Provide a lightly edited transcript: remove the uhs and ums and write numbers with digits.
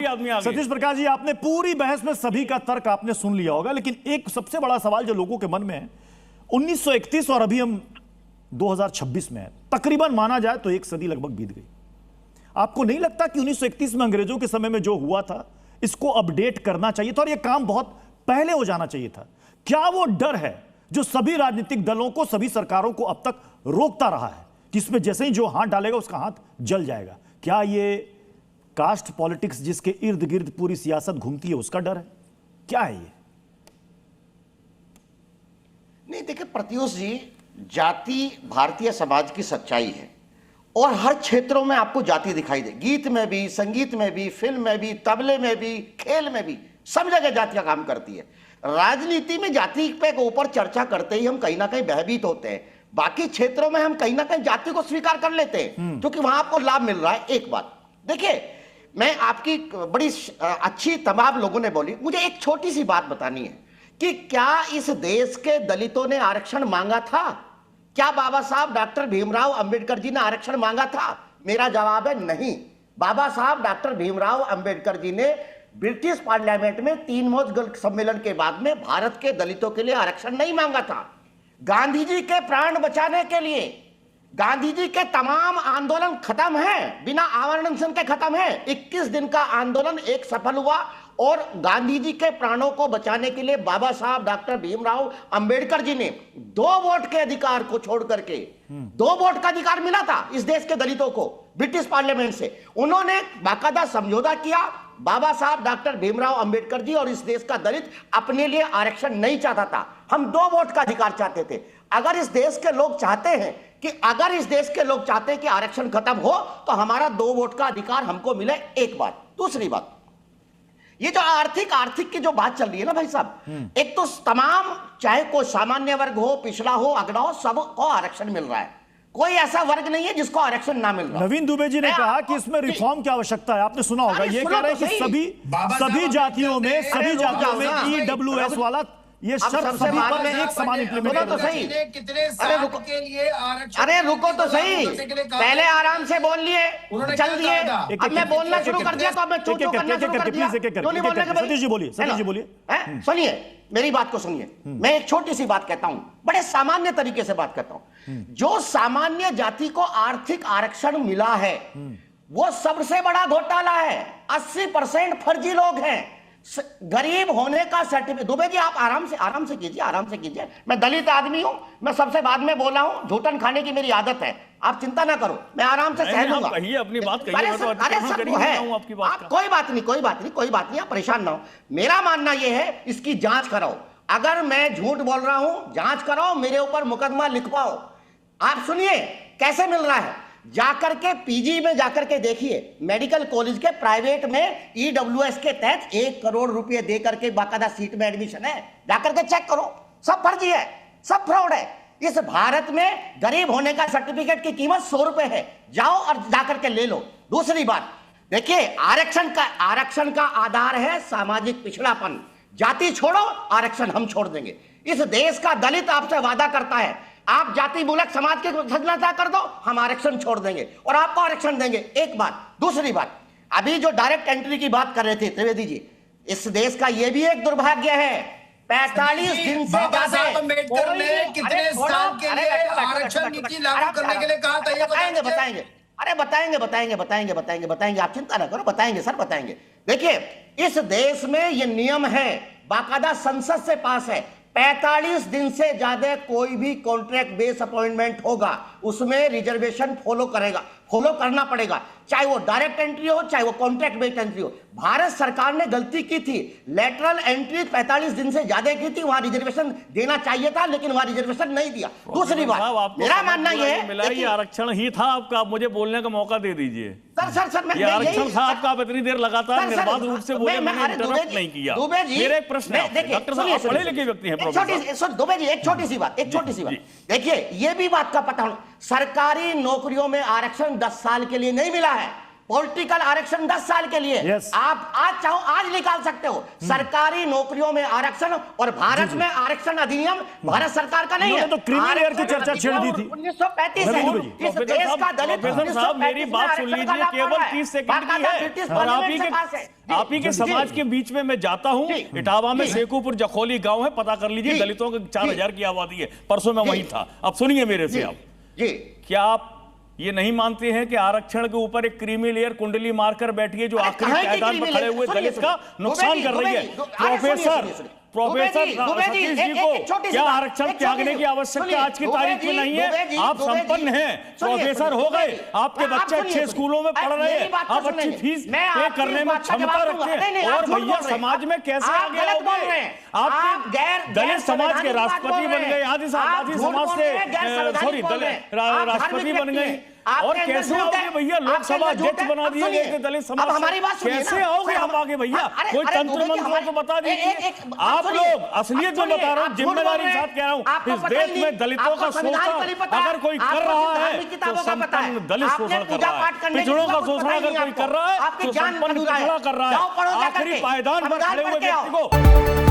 आदमी आ गए। सतीश प्रकाश जी, आपने पूरी बहस में सभी का तर्क आपने सुन लिया होगा, लेकिन एक सबसे बड़ा सवाल जो लोगों के मन में है, 1931 और अभी हम 2026 में है, तकरीबन माना जाए तो एक सदी लगभग बीत गई। आपको नहीं लगता कि 1931 में अंग्रेजों के समय में जो हुआ था इसको अपडेट करना चाहिए था और यह काम बहुत पहले हो जाना चाहिए था? क्या वो डर है जो सभी राजनीतिक दलों को, सभी सरकारों को अब तक रोकता रहा है कि इसमें जैसे ही जो हाथ डालेगा उसका हाथ जल जाएगा? क्या ये कास्ट पॉलिटिक्स जिसके इर्द गिर्द पूरी सियासत घूमती है उसका डर है? क्या है ये? नहीं, देखिए प्रत्युष जी, जाति भारतीय समाज की सच्चाई है और हर क्षेत्रों में आपको जाति दिखाई दे। गीत में भी, संगीत में भी, फिल्म में भी, तबले में भी, खेल में भी, सब जगह जाति का काम करती है। राजनीति में जाति पे ऊपर चर्चा करते ही हम कहीं ना कहीं भयभीत होते हैं। बाकी क्षेत्रों में हम कहीं ना कहीं जाति को स्वीकार कर लेते हैं क्योंकि वहां आपको लाभ मिल रहा है। एक बात देखिए, मैं आपकी बड़ी अच्छी तमाम लोगों ने बोली, मुझे एक छोटी सी बात बतानी है कि क्या इस देश के दलितों ने आरक्षण मांगा था? क्या बाबा साहब डॉक्टर भीमराव अंबेडकर जी ने आरक्षण मांगा था? मेरा जवाब है नहीं। बाबा साहब डॉक्टर भीमराव अंबेडकर जी ने ब्रिटिश पार्लियामेंट में 3 मौज सम्मेलन के बाद में भारत के दलितों के लिए आरक्षण नहीं मांगा था। गांधी जी के प्राण बचाने के लिए गांधी जी के तमाम आंदोलन खत्म हैं, बिना आवरण अनशन के खत्म हैं। 21 दिन का आंदोलन एक सफल हुआ और गांधी जी के प्राणों को बचाने के लिए बाबा साहब डॉक्टर भीमराव अंबेडकर जी ने 2 वोट के अधिकार को छोड़ करके 2 वोट का अधिकार मिला था इस देश के दलितों को ब्रिटिश पार्लियामेंट से। उन्होंने बाकायदा समझौता किया। बाबा साहब डॉक्टर भीमराव अंबेडकर जी और इस देश का दलित अपने लिए आरक्षण नहीं चाहता था, हम 2 वोट का अधिकार चाहते थे। अगर इस देश के लोग चाहते हैं कि आरक्षण खत्म हो तो हमारा 2 वोट का अधिकार हमको मिले। एक बात। दूसरी बात, ये जो आर्थिक की जो बात चल रही है ना भाई साहब, एक तो तमाम, चाहे कोई सामान्य वर्ग हो, पिछड़ा हो, अगड़ा हो, सबको आरक्षण मिल रहा है। कोई ऐसा वर्ग नहीं है जिसको आरक्षण ना मिल रहा। नवीन दुबे जी ने कहा कि इसमें रिफॉर्म की आवश्यकता है। आपने सुना होगा, ये कह रहे हैं कि सभी जातियों में ईडब्ल्यूएस वाला ये शर्त सभी पर एक समान इंप्लीमेंट तो सही। अरे रुको तो सही, पहले आराम से बोल लिए, चल दिए, अब मैं बोलना शुरू कर दिया तो अब मैं चो-चो करना शुरू कर दिया। सतीश जी बोलिए, सतीश जी बोलिए। सुनिए, मेरी बात को सुनिए। मैं एक छोटी सी बात कहता हूं, बड़े सामान्य तरीके से बात करता हूं। जो सामान्य जाति को आर्थिक आरक्षण मिला है वो सबसे बड़ा घोटाला है। 80% फर्जी लोग हैं। गरीब होने का सर्टिफिकेट। दुबे जी आप आराम से कीजिए। मैं दलित आदमी हूं, मैं सबसे बाद में बोला हूं, झूठन खाने की मेरी आदत है, आप चिंता ना करो, मैं आराम से सह लूंगा। कहिए अपनी बात कहिए। आप कोई बात नहीं, आप परेशान ना हो। मेरा मानना यह है, इसकी जांच कराओ। अगर मैं झूठ बोल रहा हूं, जांच कराओ, मेरे ऊपर मुकदमा लिखवाओ। आप सुनिए कैसे मिल रहा है, जाकर के पीजी में जाकर के देखिए, मेडिकल कॉलेज के प्राइवेट में ईडब्ल्यूएस के तहत 1 करोड़ रुपए दे करके बाकायदा सीट में एडमिशन है। जाकर के चेक करो, सब फर्जी है, सब फ्रॉड है। इस भारत में गरीब होने का सर्टिफिकेट की कीमत 100 रुपए है। जाओ और जाकर के ले लो। दूसरी बात देखिए, आरक्षण का आधार है सामाजिक पिछड़ापन। जाति छोड़ो, आरक्षण हम छोड़ देंगे। इस देश का दलित आपसे वादा करता है, आप जाति मूलक समाज की संरचना कर दो, हम आरक्षण छोड़ देंगे और आपको आरक्षण देंगे। एक बात। दूसरी बात, अभी जो डायरेक्ट एंट्री की बात कर रहे थे त्रिवेदी जी, इस देश का यह भी एक दुर्भाग्य है, 45 दिन से ज्यादा अम्बेडकर ने कितने साल के लिए आरक्षण नीति लागू करने के लिए कहा था? बताएंगे, आप चिंता ना करो, बताएंगे सर, बताएंगे। देखिए, इस देश में यह नियम है, बाकायदा संसद से पास है, 45 दिन से ज्यादा कोई भी कॉन्ट्रैक्ट बेस अपॉइंटमेंट होगा उसमें रिजर्वेशन फॉलो करना पड़ेगा, चाहे वो डायरेक्ट एंट्री हो, चाहे वो कॉन्ट्रैक्ट बेस्ड एंट्री हो। भारत सरकार ने गलती की थी, लेटरल एंट्री 45 दिन से ज्यादा की थी, वहां रिजर्वेशन देना चाहिए था, लेकिन वहां रिजर्वेशन नहीं दिया। दूसरी बात, मेरा मानना यह है, आरक्षण ही था आपका, मुझे बोलने का मौका दे दीजिए। सर, ये आरक्षण था आपका, आप इतनी देर लगातार निर्बाध रूप से बोले, मैंने इंटरप्ट नहीं किया। मेरा एक प्रश्न है, डॉक्टर साहब आप पढ़े लिखे व्यक्ति हैं। दुबे जी एक छोटी सी बात देखिए, ये भी बात का पता होना, सरकारी नौकरियों में आरक्षण 10 साल के लिए नहीं मिला है। पॉलिटिकल आरक्षण 10 साल के लिए। Yes. आप आज चाहो आज निकाल सकते हो। सरकारी नौकरियों में आरक्षण और भारत में आरक्षण अधिनियम भारत सरकार का नहीं है। तो क्रीमी लेयर की चर्चा छेड़ दी थी 1935 रवि है। जी। इस देश का दलित प्रोफेसर साहब मेरी बात सुन लीजिए, केवल 30 सेकंड की है और आप ही के समाज के बीच में मैं जाता हूं। इटावा में सेकूपुर जखोली गांव है, पता कर लीजिए, दलितों के 4000 की आबादी है। परसों मैं वहीं था। अब सुनिए मेरे से आप, क्या आप ये नहीं मानते हैं कि आरक्षण के ऊपर एक क्रीमी लेयर कुंडली मारकर बैठी है जो आखिरी पायदान पर खड़े हुए दलित का नुकसान कर रही है? प्रोफेसर सतीश जी को क्या आरक्षण त्यागने की आवश्यकता आज की तारीख में नहीं है? आप संपन्न हैं, प्रोफेसर हो गए, आपके बच्चे अच्छे स्कूलों में पढ़ रहे हैं, आप अच्छी फीस पे करने में क्षमता रखते हैं, और भैया समाज में कैसे आगे आओगे? आप दलित समाज के राष्ट्रपति बन गए, आदि समाज से सॉरी राष्ट्रपति बन गए, और कैसे आओगे भैया? लोकसभा अध्यक्ष बना दिए गए थे दलित समाज। हमारी बात सुनिए, कैसे आओगे आप आगे भैया? कोई तंत्र मंत्र तो बता दीजिए। आप लोग असलियत में बता रहा हूँ, जिम्मेदारी के साथ कह रहा हूँ, इस देश में दलितों का शोषण अगर कोई कर रहा है तो संपन्न दलित शोषण कर रहा है। पिछड़ों का शोषण अगर कोई कर रहा है तो संपन्न पिछड़ा कर रहा है। आखिरी पायदान पर खड़े हुए व्यक्ति को